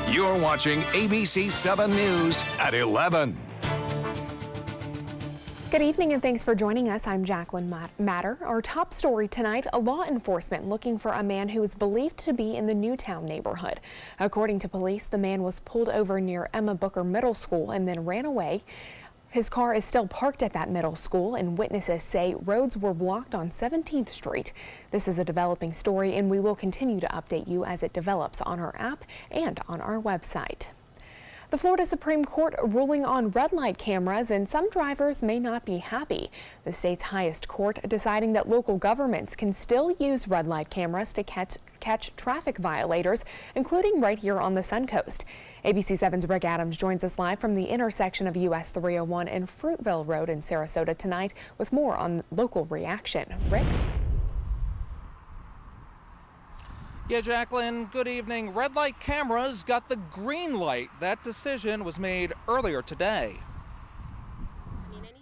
You're watching ABC7 News at 11. Good evening and thanks for joining us. I'm Jacqueline Matter. Our top story tonight, law enforcement looking for a man who is believed to be in the Newtown neighborhood. According to police, the man was pulled over near Emma Booker Middle School and then ran away. His car is still parked at that middle school, and witnesses say roads were blocked on 17th Street. This is a developing story, and we will continue to update you as it develops on our app and on our website. The Florida Supreme Court ruling on red light cameras, and some drivers may not be happy. The state's highest court deciding that local governments can still use red light cameras to catch traffic violators, including right here on the Sun Coast. ABC7's Rick Adams joins us live from the intersection of US 301 and Fruitville Road in Sarasota tonight with more on local reaction. Rick? Yeah, Jacqueline, good evening. Red light cameras got the green light. That decision was made earlier today.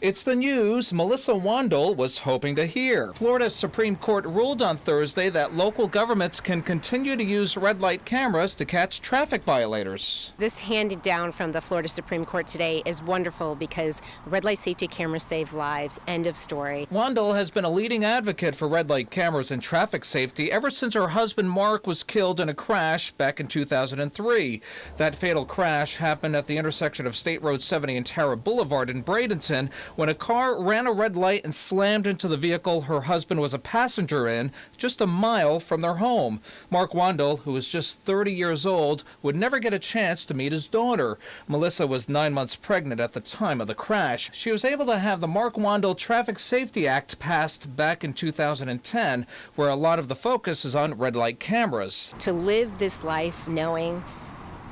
It's the news Melissa Wandel was hoping to hear. Florida's Supreme Court ruled on Thursday that local governments can continue to use red light cameras to catch traffic violators. This handed down from the Florida Supreme Court today is wonderful because red light safety cameras save lives. End of story. Wandel has been a leading advocate for red light cameras and traffic safety ever since her husband Mark was killed in a crash back in 2003. That fatal crash happened at the intersection of State Road 70 and Tara Boulevard in Bradenton, when a car ran a red light and slammed into the vehicle her husband was a passenger in just a mile from their home. Mark Wandel, who was just 30 years old, would never get a chance to meet his daughter. Melissa was 9 months pregnant at the time of the crash. She was able to have the Mark Wandel Traffic Safety Act passed back in 2010, where a lot of the focus is on red light cameras. To live this life knowing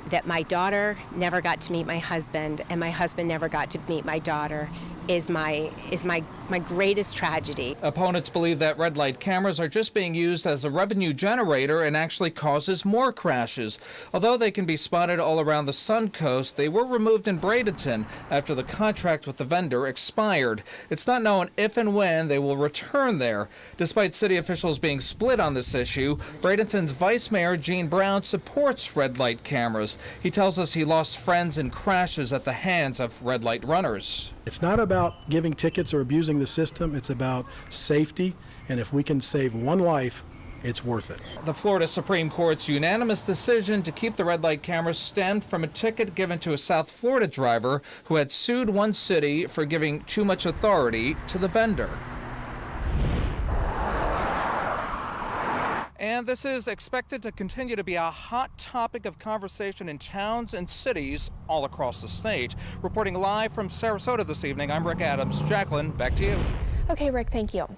that my daughter never got to meet my husband and my husband never got to meet my daughter is my greatest tragedy. Opponents believe that red light cameras are just being used as a revenue generator and actually causes more crashes. Although they can be spotted all around the Sun Coast, they were removed in Bradenton after the contract with the vendor expired. It's not known if and when they will return there. Despite city officials being split on this issue, Bradenton's Vice Mayor Gene Brown supports red light cameras. He tells us he lost friends in crashes at the hands of red light runners. It's not about giving tickets or abusing the system. It's about safety, and if we can save one life, it's worth it. The Florida Supreme Court's unanimous decision to keep the red light cameras stemmed from a ticket given to a South Florida driver who had sued one city for giving too much authority to the vendor. And this is expected to continue to be a hot topic of conversation in towns and cities all across the state. Reporting live from Sarasota this evening, I'm Rick Adams. Jacqueline, back to you. Okay, Rick, thank you.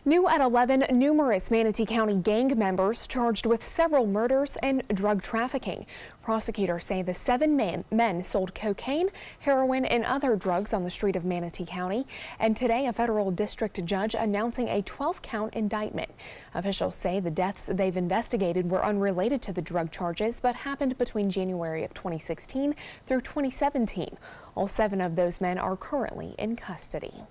New at 11, numerous Manatee County gang members charged with several murders and drug trafficking. Prosecutors say the 7 men sold cocaine, heroin, and other drugs on the street of Manatee County. And today, a federal district judge announcing a 12-count indictment. Officials say the deaths they've investigated were unrelated to the drug charges, but happened between January of 2016 through 2017. All 7 of those men are currently in custody.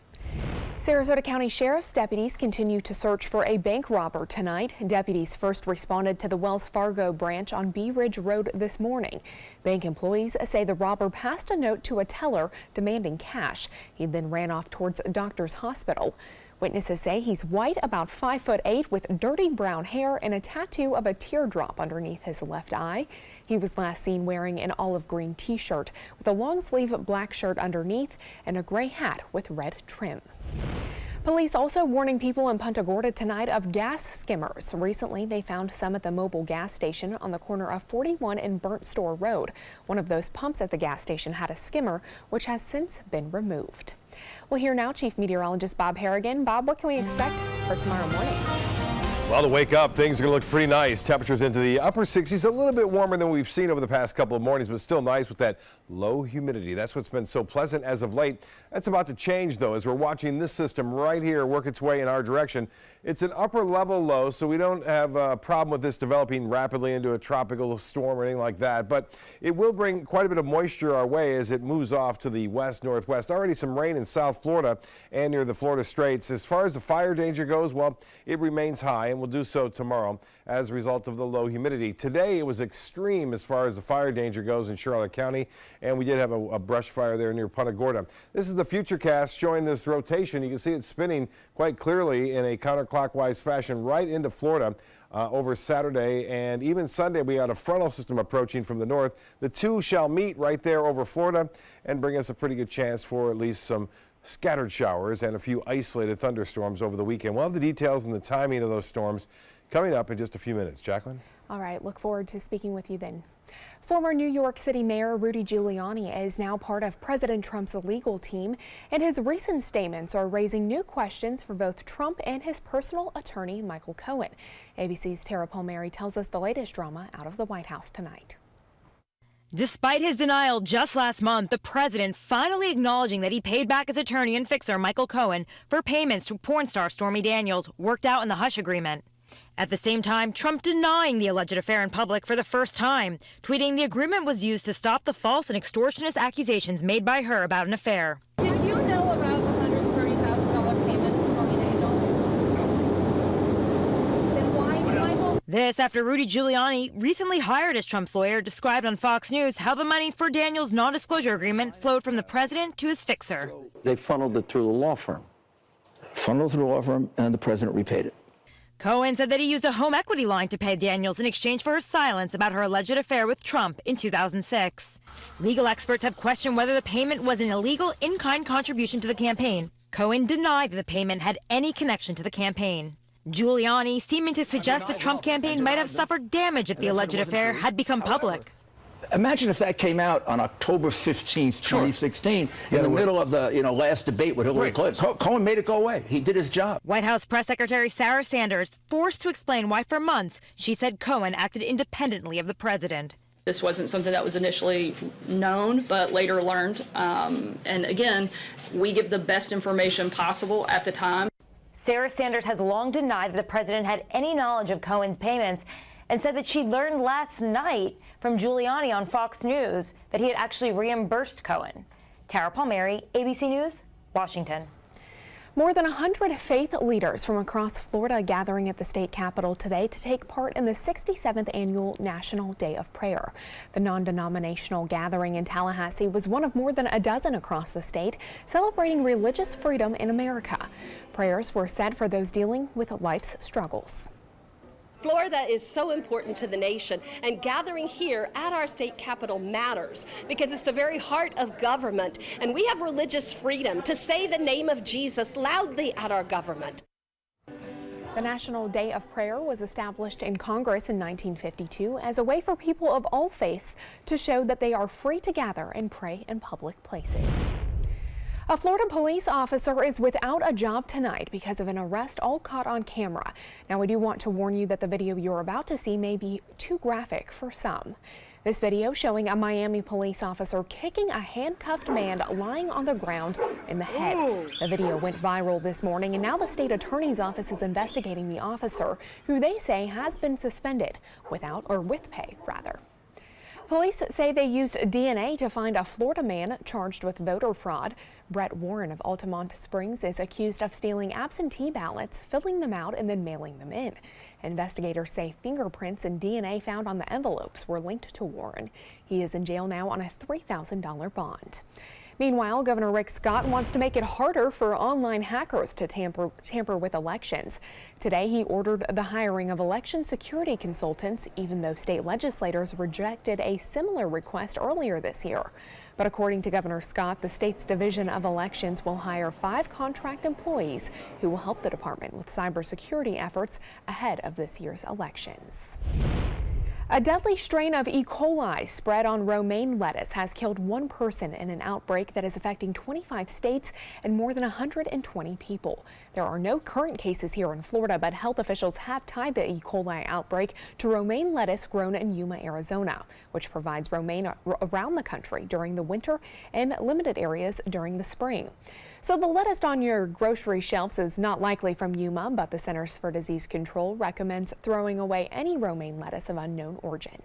Sarasota County Sheriff's deputies continue to search for a bank robber tonight. Deputies first responded to the Wells Fargo branch on Bee Ridge Road this morning. Bank employees say the robber passed a note to a teller demanding cash. He then ran off towards Doctor's Hospital. Witnesses say he's white, about 5'8", with dirty brown hair and a tattoo of a teardrop underneath his left eye. He was last seen wearing an olive green t-shirt with a long sleeve black shirt underneath and a gray hat with red trim. Police also warning people in Punta Gorda tonight of gas skimmers. Recently, they found some at the mobile gas station on the corner of 41 and Burnt Store Road. One of those pumps at the gas station had a skimmer, which has since been removed. We'll hear now Chief Meteorologist Bob Harrigan. Bob, what can we expect for tomorrow morning? Well, to wake up, things are going to look pretty nice. Temperatures into the upper 60s, a little bit warmer than we've seen over the past couple of mornings, but still nice with that low humidity. That's what's been so pleasant as of late. That's about to change, though, as we're watching this system right here work its way in our direction. It's an upper level low, so we don't have a problem with this developing rapidly into a tropical storm or anything like that, but it will bring quite a bit of moisture our way as it moves off to the west, northwest. Already some rain in South Florida and near the Florida Straits. As far as the fire danger goes, well, it remains high, and will do so tomorrow as a result of the low humidity. Today it was extreme as far as the fire danger goes in Charlotte County, and we did have a brush fire there near Punta Gorda. This is the Futurecast showing this rotation. You can see it spinning quite clearly in a counterclockwise fashion right into Florida over Saturday, and even Sunday we had a frontal system approaching from the north. The two shall meet right there over Florida and bring us a pretty good chance for at least some scattered showers and a few isolated thunderstorms over the weekend. We'll have the details and the timing of those storms coming up in just a few minutes. Jacqueline? All right, look forward to speaking with you then. Former New York City Mayor Rudy Giuliani is now part of President Trump's legal team, and his recent statements are raising new questions for both Trump and his personal attorney, Michael Cohen. ABC's Tara Palmieri tells us the latest drama out of the White House tonight. Despite his denial just last month, the president finally acknowledging that he paid back his attorney and fixer Michael Cohen for payments to porn star Stormy Daniels worked out in the hush agreement. At the same time, Trump denying the alleged affair in public for the first time, tweeting the agreement was used to stop the false and extortionist accusations made by her about an affair. Did you know about the $130,000 payment to Stormy Daniels? Then why did Michael? This after Rudy Giuliani recently hired as Trump's lawyer described on Fox News how the money for Daniels' non-disclosure agreement flowed from the president to his fixer. They funneled it through the law firm. Funneled through the law firm, and the president repaid it. Cohen said that he used a home equity line to pay Daniels in exchange for her silence about her alleged affair with Trump in 2006. Legal experts have questioned whether the payment was an illegal in-kind contribution to the campaign. Cohen denied that the payment had any connection to the campaign. Giuliani seeming to suggest the Trump campaign might have suffered damage if the alleged affair had become public. Imagine if that came out on October 15th, 2016, in the middle of the last debate with Hillary Clinton. Cohen made it go away. He did his job. White House Press Secretary Sarah Sanders forced to explain why for months she said Cohen acted independently of the president. This wasn't something that was initially known, but later learned. And again, we give the best information possible at the time. Sarah Sanders has long denied that the president had any knowledge of Cohen's payments and said that she learned last night from Giuliani on Fox News that he had actually reimbursed Cohen. Tara Palmieri, ABC News, Washington. More than 100 faith leaders from across Florida gathering at the state capitol today to take part in the 67th annual National Day of Prayer. The non-denominational gathering in Tallahassee was one of more than a dozen across the state, celebrating religious freedom in America. Prayers were said for those dealing with life's struggles. Florida is so important to the nation, and gathering here at our state capitol matters because it's the very heart of government, and we have religious freedom to say the name of Jesus loudly at our government. The National Day of Prayer was established in Congress in 1952 as a way for people of all faiths to show that they are free to gather and pray in public places. A Florida police officer is without a job tonight because of an arrest all caught on camera. Now, we do want to warn you that the video you're about to see may be too graphic for some. This video showing a Miami police officer kicking a handcuffed man lying on the ground in the head. The video went viral this morning, and now the state attorney's office is investigating the officer, who they say has been suspended with pay, rather. Police say they used DNA to find a Florida man charged with voter fraud. Brett Warren of Altamont Springs is accused of stealing absentee ballots, filling them out, and then mailing them in. Investigators say fingerprints and DNA found on the envelopes were linked to Warren. He is in jail now on a $3,000 bond. Meanwhile, Governor Rick Scott wants to make it harder for online hackers to tamper with elections. Today, he ordered the hiring of election security consultants, even though state legislators rejected a similar request earlier this year. But according to Governor Scott, the state's Division of Elections will hire 5 contract employees who will help the department with cybersecurity efforts ahead of this year's elections. A deadly strain of E. coli spread on romaine lettuce has killed 1 person in an outbreak that is affecting 25 states and more than 120 people. There are no current cases here in Florida, but health officials have tied the E. coli outbreak to romaine lettuce grown in Yuma, Arizona, which provides romaine around the country during the winter and limited areas during the spring. So the lettuce on your grocery shelves is not likely from Yuma, but the Centers for Disease Control recommends throwing away any romaine lettuce of unknown origin.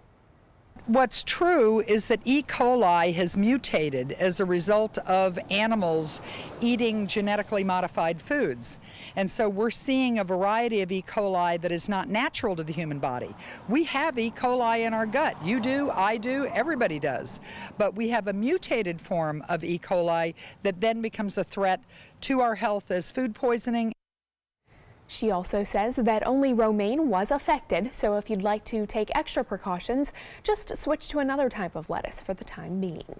What's true is that E. coli has mutated as a result of animals eating genetically modified foods. And so we're seeing a variety of E. coli that is not natural to the human body. We have E. coli in our gut. You do, I do, everybody does. But we have a mutated form of E. coli that then becomes a threat to our health as food poisoning. She also says that only romaine was affected, so if you'd like to take extra precautions, just switch to another type of lettuce for the time being.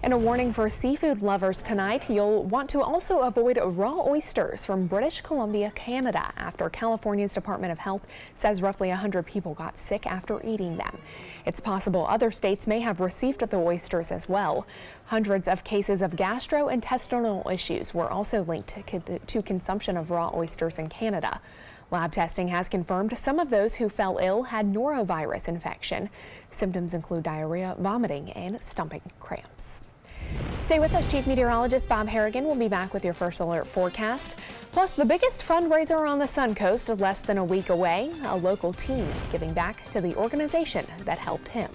And a warning for seafood lovers tonight, you'll want to also avoid raw oysters from British Columbia, Canada, after California's Department of Health says roughly 100 people got sick after eating them. It's possible other states may have received the oysters as well. Hundreds of cases of gastrointestinal issues were also linked to consumption of raw oysters in Canada. Lab testing has confirmed some of those who fell ill had norovirus infection. Symptoms include diarrhea, vomiting, and stomach cramps. Stay with us. Chief Meteorologist Bob Harrigan will be back with your first alert forecast. Plus, the biggest fundraiser on the Suncoast less than a week away, a local team giving back to the organization that helped him.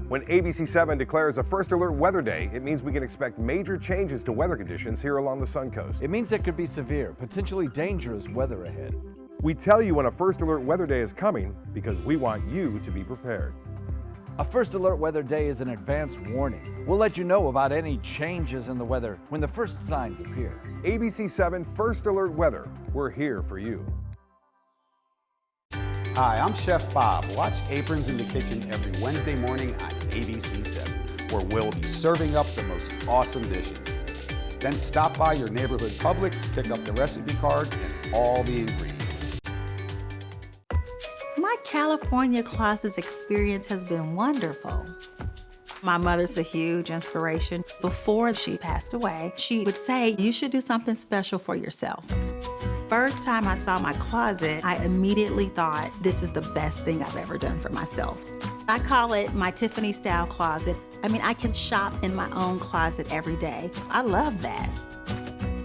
When ABC7 declares a first alert weather day, it means we can expect major changes to weather conditions here along the Suncoast. It means there could be severe, potentially dangerous weather ahead. We tell you when a first alert weather day is coming because we want you to be prepared. A first alert weather day is an advance warning. We'll let you know about any changes in the weather when the first signs appear. ABC7 First Alert Weather. We're here for you. Hi, I'm Chef Bob. Watch Aprons in the Kitchen every Wednesday morning on ABC7, where we'll be serving up the most awesome dishes. Then stop by your neighborhood Publix, pick up the recipe card and all the ingredients. My California Closets experience has been wonderful. My mother's a huge inspiration. Before she passed away, she would say, you should do something special for yourself. First time I saw my closet, I immediately thought, this is the best thing I've ever done for myself. I call it my Tiffany style closet. I mean, I can shop in my own closet every day. I love that.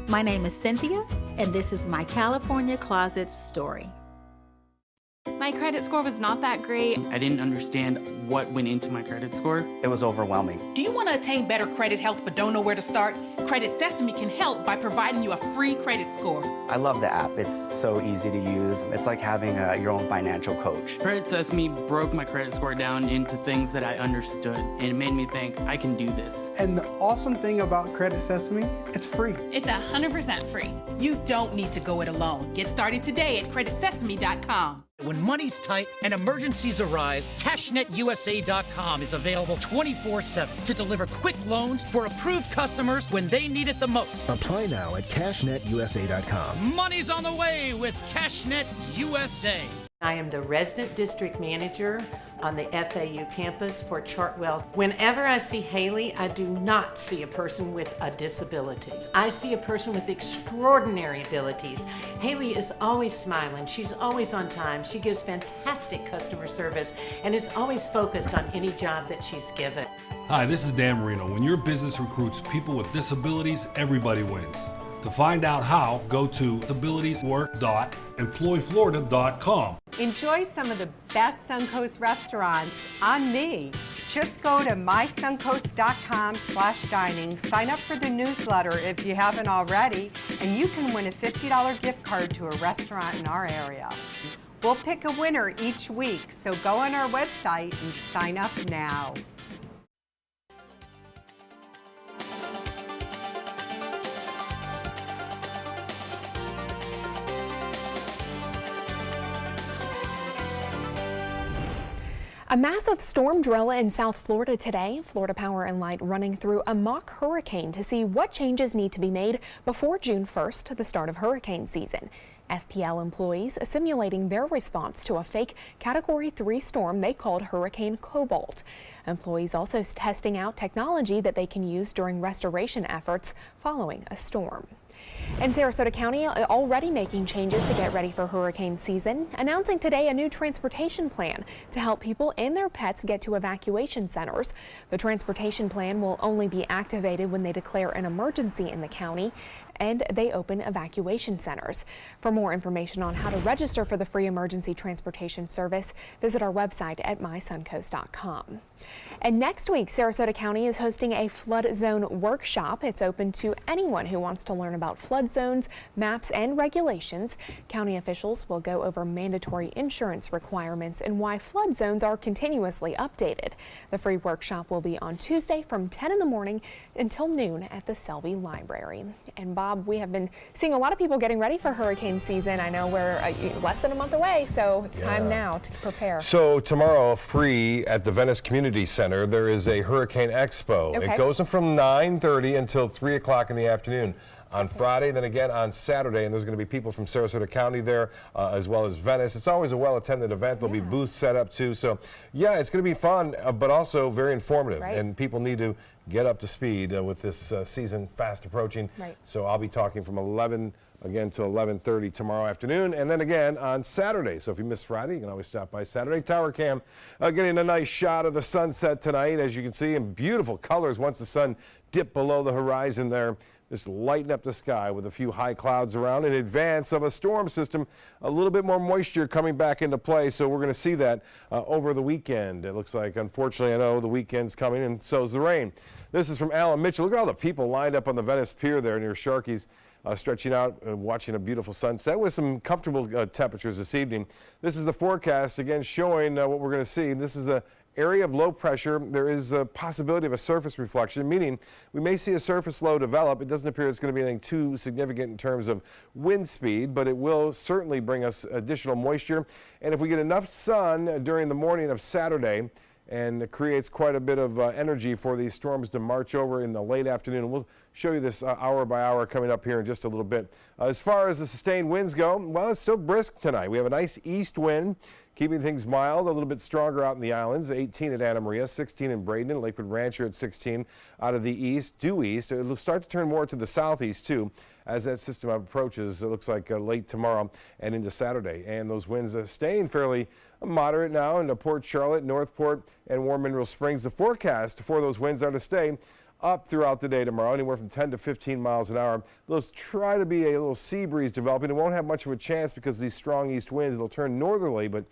My name is Cynthia, and this is my California Closets story. My credit score was not that great. I didn't understand what went into my credit score. It was overwhelming. Do you want to attain better credit health but don't know where to start? Credit Sesame can help by providing you a free credit score. I love the app. It's so easy to use. It's like having your own financial coach. Credit Sesame broke my credit score down into things that I understood, and it made me think, I can do this. And the awesome thing about Credit Sesame, it's free. It's 100% free. You don't need to go it alone. Get started today at creditsesame.com. When money's tight and emergencies arise, CashNetUSA.com is available 24/7 to deliver quick loans for approved customers when they need it the most. Apply now at CashNetUSA.com. Money's on the way with CashNet USA. I am the resident district manager on the FAU campus for Chartwell. Whenever I see Haley, I do not see a person with a disability. I see a person with extraordinary abilities. Haley is always smiling. She's always on time. She gives fantastic customer service and is always focused on any job that she's given. Hi, this is Dan Marino. When your business recruits people with disabilities, everybody wins. To find out how, go to abilitieswork.employflorida.com. Enjoy some of the best Suncoast restaurants on me. Just go to mysuncoast.com/dining, sign up for the newsletter if you haven't already, and you can win a $50 gift card to a restaurant in our area. We'll pick a winner each week, so go on our website and sign up now. A massive storm drill in South Florida today. Florida Power and Light running through a mock hurricane to see what changes need to be made before June 1st, the start of hurricane season. FPL employees simulating their response to a fake Category 3 storm they called Hurricane Cobalt. Employees also testing out technology that they can use during restoration efforts following a storm. And Sarasota County already making changes to get ready for hurricane season, announcing today a new transportation plan to help people and their pets get to evacuation centers. The transportation plan will only be activated when they declare an emergency in the county. and they open evacuation centers. For more information on how to register for the free emergency transportation service, visit our website at mysuncoast.com. And next week, Sarasota County is hosting a flood zone workshop. It's open to anyone who wants to learn about flood zones, maps, and regulations. County officials will go over mandatory insurance requirements and why flood zones are continuously updated. The free workshop will be on Tuesday from 10 in the morning until noon at the Selby Library. And Bob, we have been seeing a lot of people getting ready for hurricane season. I know we're less than a month away, so it's time now to prepare. So tomorrow, free at the Venice Community Center, there is a Hurricane Expo. Okay. It goes from 9:30 until 3 o'clock in the afternoon on Friday, then again on Saturday, and there's going to be people from Sarasota County there as well as Venice. It's always a well-attended event. There'll be booths set up too. So yeah, it's going to be fun, but also very informative, and people need to get up to speed with this season fast approaching. So I'll be talking from 11 again till 11:30 tomorrow afternoon, and then again on Saturday. So if you missed Friday, you can always stop by Saturday. Tower Cam getting a nice shot of the sunset tonight, as you can see, in beautiful colors once the sun dipped below the horizon there. Just lighten up the sky with a few high clouds around in advance of a storm system. A little bit more moisture coming back into play, so we're going to see that over the weekend. It looks like, unfortunately, I know the weekend's coming, and so's the rain. This is from Alan Mitchell. Look at all the people lined up on the Venice Pier there near Sharkey's, stretching out and watching a beautiful sunset with some comfortable temperatures this evening. This is the forecast, again, showing what we're going to see. This is a area of low pressure. There is a possibility of a surface reflection, meaning we may see a surface low develop. It doesn't appear it's going to be anything too significant in terms of wind speed, but it will certainly bring us additional moisture. And if we get enough sun during the morning of Saturday, and it creates quite a bit of energy for these storms to march over in the late afternoon. We'll show you this hour by hour coming up here in just a little bit. As far as the sustained winds go, well, it's still brisk tonight. We have a nice east wind, keeping things mild, a little bit stronger out in the islands. 18 at Anna Maria, 16 in Braden, Lakewood Rancher at 16 out of the east, due east. It'll start to turn more to the southeast too as that system approaches. It looks like late tomorrow and into Saturday. And those winds are staying fairly moderate now into Port Charlotte, Northport, and Warm Mineral Springs. The forecast for those winds are to stay up throughout the day tomorrow, anywhere from 10 to 15 miles an hour. Those try to be a little sea breeze developing. It won't have much of a chance because of these strong east winds. It'll turn northerly, but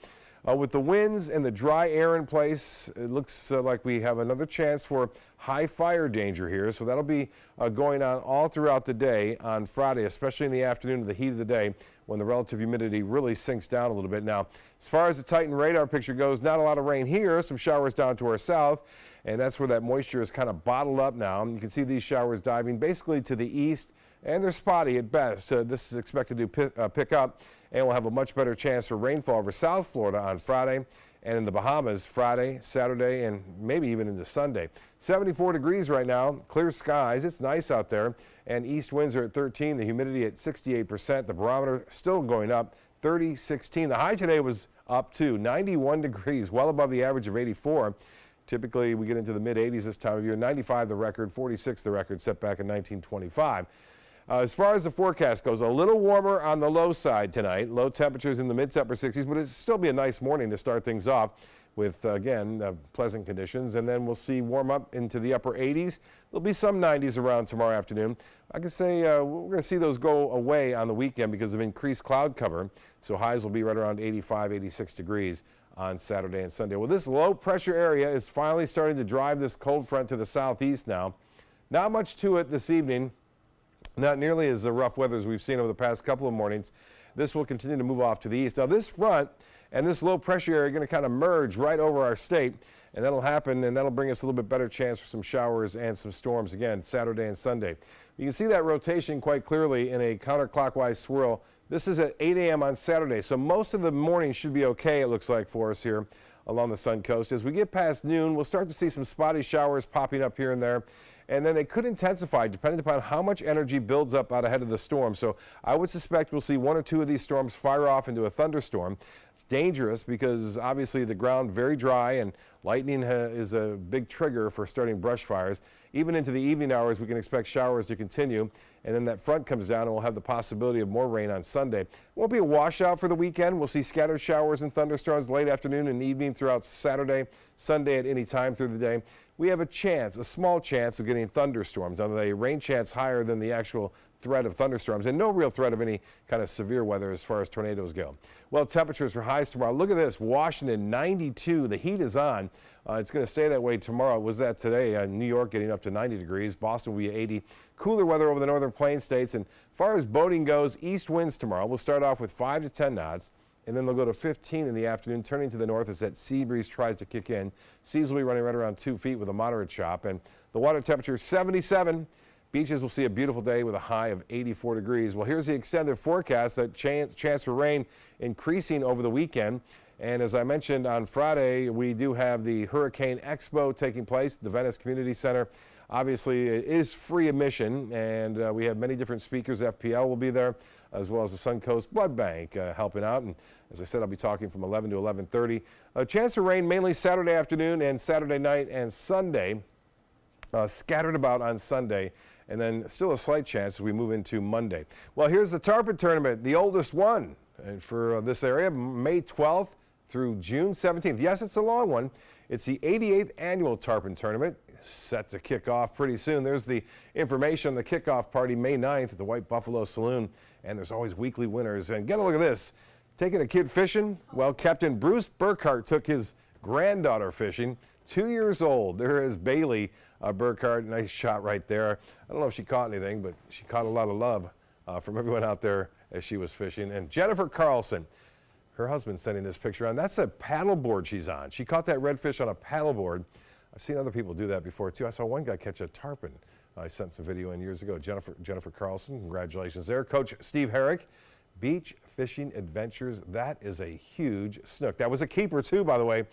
with the winds and the dry air in place, it looks like we have another chance for high fire danger here. So that'll be going on all throughout the day on Friday, especially in the afternoon of the heat of the day when the relative humidity really sinks down a little bit. Now, as far as the Titan radar picture goes, not a lot of rain here, some showers down to our south, and that's where that moisture is kind of bottled up now. You can see these showers diving basically to the east, and they're spotty at best. This is expected to pick up, and we'll have a much better chance for rainfall over South Florida on Friday, and in the Bahamas Friday, Saturday, and maybe even into Sunday. 74 degrees right now, clear skies. It's nice out there, and east winds are at 13, the humidity at 68%, the barometer still going up, 30-16. The high today was up too, 91 degrees, well above the average of 84. Typically, we get into the mid-80s this time of year. 95 the record, 46 the record set back in 1925. As far as the forecast goes, a little warmer on the low side tonight. Low temperatures in the mid to upper 60s, but it'll still be a nice morning to start things off with, again, pleasant conditions. And then we'll see warm up into the upper 80s. There'll be some 90s around tomorrow afternoon. I can say we're going to see those go away on the weekend because of increased cloud cover. So highs will be right around 85, 86 degrees on Saturday and Sunday. Well, this low pressure area is finally starting to drive this cold front to the southeast now. Not much to it this evening. Not nearly as rough weather as we've seen over the past couple of mornings. This will continue to move off to the east. Now, this front and this low pressure area are going to kind of merge right over our state, and that'll happen, and that'll bring us a little bit better chance for some showers and some storms again Saturday and Sunday. You can see that rotation quite clearly in a counterclockwise swirl. This is at 8 a.m. on Saturday, so most of the morning should be okay, it looks like, for us here along the Sun Coast. As we get past noon, we'll start to see some spotty showers popping up here and there. And then they could intensify depending upon how much energy builds up out ahead of the storm. So I would suspect we'll see one or two of these storms fire off into a thunderstorm. It's dangerous because obviously the ground very dry and lightning is a big trigger for starting brush fires. Even into the evening hours, we can expect showers to continue. And then that front comes down and we'll have the possibility of more rain on Sunday. It won't be a washout for the weekend. We'll see scattered showers and thunderstorms late afternoon and evening throughout Saturday, Sunday at any time through the day. We have a chance, a small chance of getting thunderstorms. Now, the rain chance higher than the actual threat of thunderstorms and no real threat of any kind of severe weather as far as tornadoes go. Well, temperatures for highs tomorrow. Look at this. Washington 92. The heat is on. It's going to stay that way tomorrow. It was that today. New York getting up to 90 degrees. Boston will be 80. Cooler weather over the northern plain states. And as far as boating goes, east winds tomorrow. We'll start off with 5 to 10 knots. And then they'll go to 15 in the afternoon, turning to the north as that sea breeze tries to kick in. Seas will be running right around 2 feet with a moderate chop. And the water temperature 77. Beaches will see a beautiful day with a high of 84 degrees. Well, here's the extended forecast. That chance for rain increasing over the weekend. And as I mentioned on Friday, we do have the Hurricane Expo taking place at the Venice Community Center. Obviously, it is free admission, and we have many different speakers. FPL will be there, as well as the Suncoast Blood Bank helping out. And as I said, I'll be talking from 11 to 11:30. A chance of rain mainly Saturday afternoon and Saturday night and Sunday. Scattered about on Sunday, and then still a slight chance as we move into Monday. Well, here's the Tarpon Tournament, the oldest one for this area, May 12th through June 17th. Yes, it's a long one. It's the 88th annual Tarpon Tournament, set to kick off pretty soon. There's the information on the kickoff party May 9th at the White Buffalo Saloon, and there's always weekly winners. And get a look at this. Taking a kid fishing? Well, Captain Bruce Burkhart took his granddaughter fishing, 2 years old. There is Bailey Burkhart. Nice shot right there. I don't know if she caught anything, but she caught a lot of love from everyone out there as she was fishing. And Jennifer Carlson, her husband, sending this picture on. That's a paddleboard she's on. She caught that redfish on a paddleboard. I've seen other people do that before too. I saw one guy catch a tarpon. I sent some video in years ago. Jennifer Carlson, congratulations there. Coach Steve Herrick, Beach Fishing Adventures. That is a huge snook. That was a keeper too, by the way,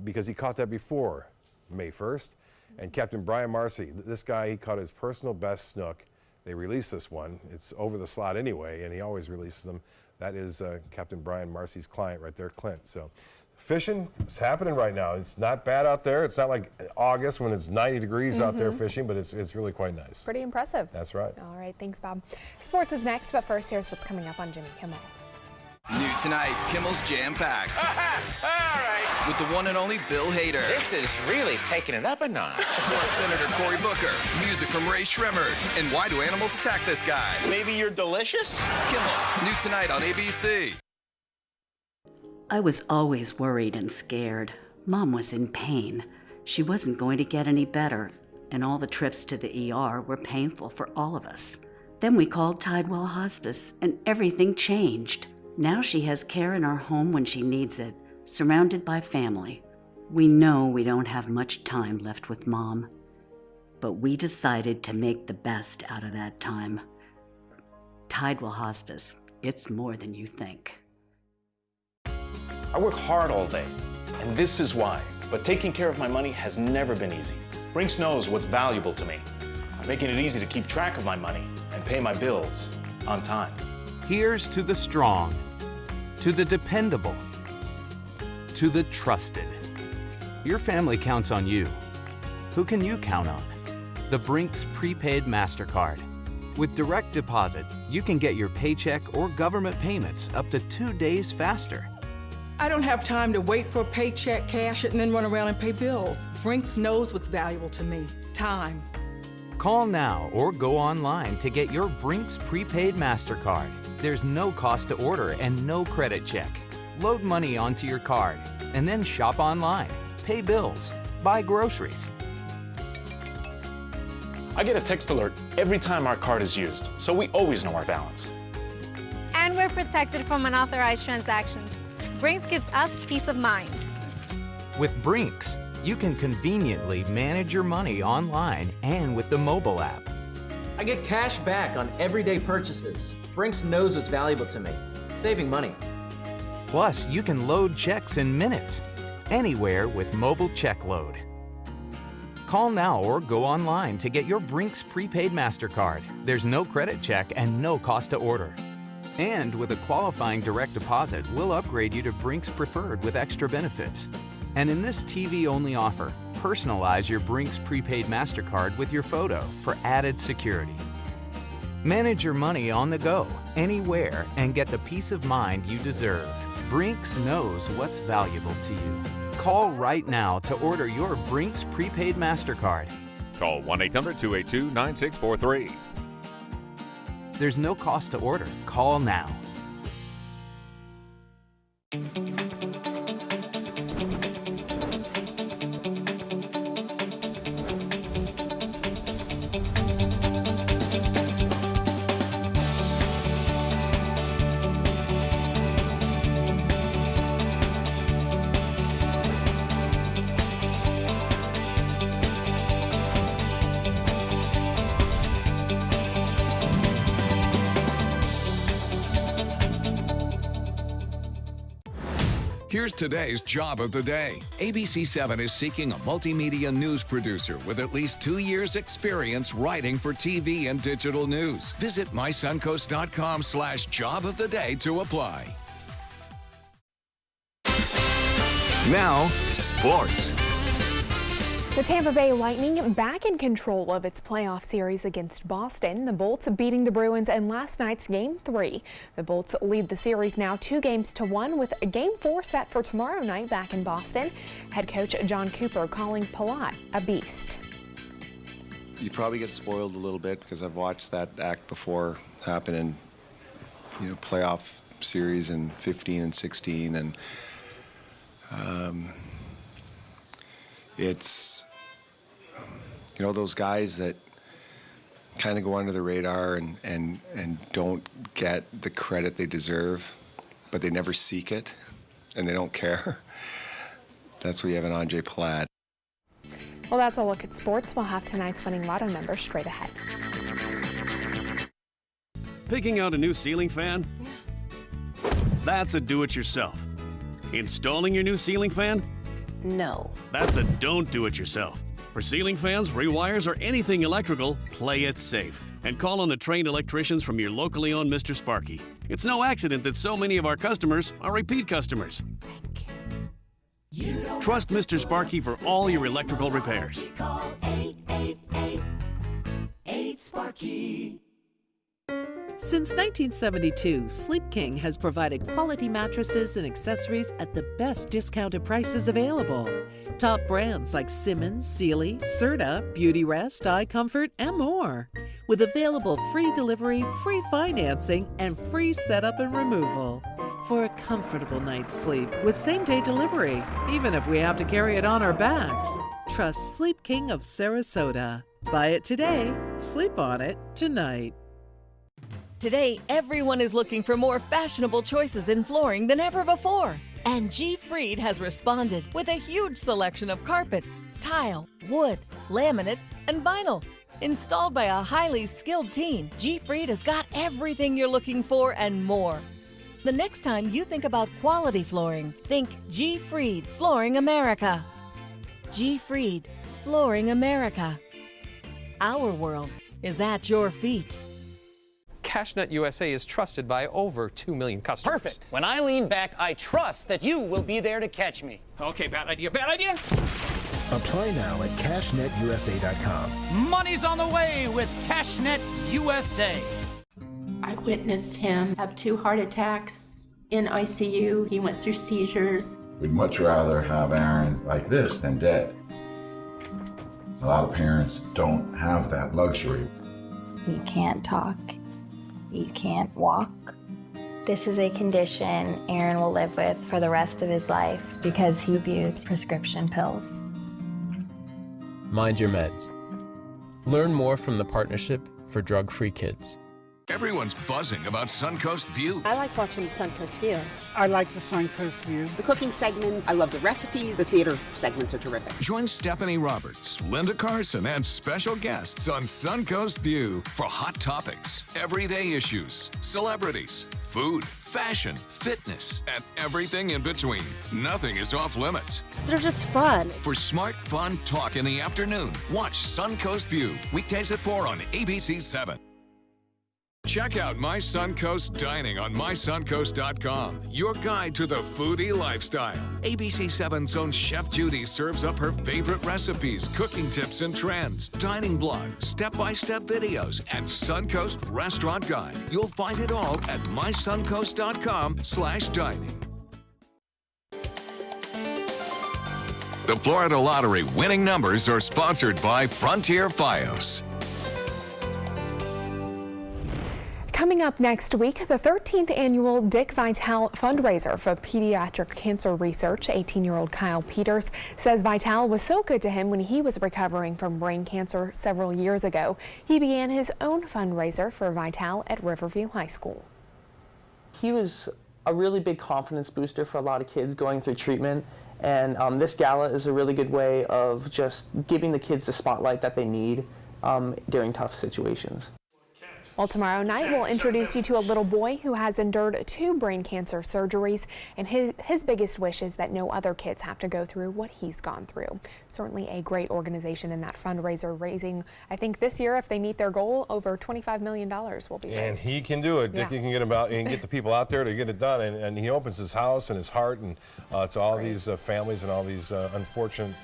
because he caught that before May 1st. And Captain Brian Marcy, this guy, he caught his personal best snook. They released this one. It's over the slot anyway, and he always releases them. That is Captain Brian Marcy's client right there, Clint. So fishing is happening right now. It's not bad out there. It's not like August when it's 90 degrees out there fishing, but it's really quite nice. Pretty impressive. That's right. All right, thanks, Bob. Sports is next, but first, here's what's coming up on Jimmy Kimmel. New tonight, Kimmel's Jam-Packed. All right. With the one and only Bill Hader. This is really taking it up a notch. Plus Senator Cory Booker, music from Ray Shremmerd, and why do animals attack this guy? Maybe you're delicious? Kimmel, new tonight on ABC. I was always worried and scared. Mom was in pain. She wasn't going to get any better, and all the trips to the ER were painful for all of us. Then we called Tidewell Hospice, and everything changed. Now she has care in our home when she needs it, surrounded by family. We know we don't have much time left with Mom, but we decided to make the best out of that time. Tidewell Hospice, it's more than you think. I work hard all day, and this is why. But taking care of my money has never been easy. Brinks knows what's valuable to me, making it easy to keep track of my money and pay my bills on time. Here's to the strong, to the dependable, to the trusted. Your family counts on you. Who can you count on? The Brinks Prepaid MasterCard. With direct deposit, you can get your paycheck or government payments up to 2 days faster. I don't have time to wait for a paycheck, cash it, and then run around and pay bills. Brinks knows what's valuable to me, time. Call now or go online to get your Brinks Prepaid MasterCard. There's no cost to order and no credit check. Load money onto your card and then shop online, pay bills, buy groceries. I get a text alert every time our card is used, so we always know our balance. And we're protected from unauthorized transactions. Brinks gives us peace of mind. With Brinks, you can conveniently manage your money online and with the mobile app. I get cash back on everyday purchases. Brinks knows what's valuable to me, saving money. Plus, you can load checks in minutes, anywhere with mobile check load. Call now or go online to get your Brinks Prepaid MasterCard. There's no credit check and no cost to order. And with a qualifying direct deposit, we'll upgrade you to Brinks Preferred with extra benefits. And in this TV-only offer, personalize your Brinks Prepaid MasterCard with your photo for added security. Manage your money on the go, anywhere, and get the peace of mind you deserve. Brinks knows what's valuable to you. Call right now to order your Brinks Prepaid MasterCard. Call 1-800-282-9643. There's no cost to order. Call now. Here's today's job of the day. ABC7 is seeking a multimedia news producer with at least 2 years' experience writing for TV and digital news. Visit mysuncoast.com/job of the day to apply. Now, sports. The Tampa Bay Lightning back in control of its playoff series against Boston. The Bolts beating the Bruins in last night's Game 3. The Bolts lead the series now 2-1 with Game 4 set for tomorrow night back in Boston. Head coach John Cooper calling Palat a beast. You probably get spoiled a little bit because I've watched that act before happen in, playoff series in 15 and 16, and it's, those guys that kind of go under the radar and don't get the credit they deserve, but they never seek it and they don't care. That's where you have an Andre Palat. Well, that's a look at sports. We'll have tonight's winning lotto numbers straight ahead. Picking out a new ceiling fan? That's a do-it-yourself. Installing your new ceiling fan? No. That's a don't do it yourself. For ceiling fans, rewires, or anything electrical, play it safe. And call on the trained electricians from your locally owned Mr. Sparky. It's no accident that so many of our customers are repeat customers. Trust Mr. Sparky for all your electrical repairs. Call 888-8-SPARKY. Since 1972, Sleep King has provided quality mattresses and accessories at the best discounted prices available. Top brands like Simmons, Sealy, Serta, Beautyrest, iComfort, and more. With available free delivery, free financing, and free setup and removal. For a comfortable night's sleep with same-day delivery, even if we have to carry it on our backs. Trust Sleep King of Sarasota. Buy it today, sleep on it tonight. Today, everyone is looking for more fashionable choices in flooring than ever before. And G. Fried has responded with a huge selection of carpets, tile, wood, laminate, and vinyl. Installed by a highly skilled team, G. Fried has got everything you're looking for and more. The next time you think about quality flooring, think G. Fried Flooring America. G. Fried Flooring America. Our world is at your feet. CashNet USA is trusted by over 2 million customers. Perfect. When I lean back, I trust that you will be there to catch me. Okay, bad idea, bad idea. Apply now at CashNetUSA.com. Money's on the way with CashNet USA. I witnessed him have 2 heart attacks in ICU. He went through seizures. We'd much rather have Aaron like this than dead. A lot of parents don't have that luxury. He can't talk. He can't walk. This is a condition Aaron will live with for the rest of his life because he abused prescription pills. Mind your meds. Learn more from the Partnership for Drug-Free Kids. Everyone's buzzing about Suncoast View. I like watching the Suncoast View. I like the Suncoast View. The cooking segments, I love the recipes. The theater segments are terrific. Join Stephanie Roberts, Linda Carson, and special guests on Suncoast View for hot topics, everyday issues, celebrities, food, fashion, fitness, and everything in between. Nothing is off limits. They're just fun. For smart, fun talk in the afternoon, watch Suncoast View, weekdays at 4 on ABC7. Check out My Suncoast Dining on mysuncoast.com, your guide to the foodie lifestyle. ABC7's own Chef Judy serves up her favorite recipes, cooking tips and trends, dining blog, step-by-step videos, and Suncoast Restaurant Guide. You'll find it all at mysuncoast.com/dining. The Florida Lottery winning numbers are sponsored by Frontier Fios. Coming up next week, the 13th annual Dick Vitale fundraiser for pediatric cancer research. 18-year-old Kyle Peters says Vitale was so good to him when he was recovering from brain cancer several years ago. He began his own fundraiser for Vitale at Riverview High School. He was a really big confidence booster for a lot of kids going through treatment, and this gala is a really good way of just giving the kids the spotlight that they need during tough situations. Well, tomorrow night we'll introduce you to a little boy who has endured 2 brain cancer surgeries, and his biggest wish is that no other kids have to go through what he's gone through. Certainly a great organization in that fundraiser, raising, I think this year, if they meet their goal, over $25 million will be raised. And he can do it. Dick, he can get the people out there to get it done, and he opens his house and his heart and to all these families and all these unfortunate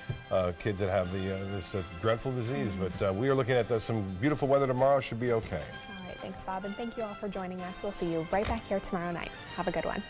kids that have this dreadful disease. But we are looking at some beautiful weather tomorrow. Should be okay. Thanks, Bob, and thank you all for joining us. We'll see you right back here tomorrow night. Have a good one.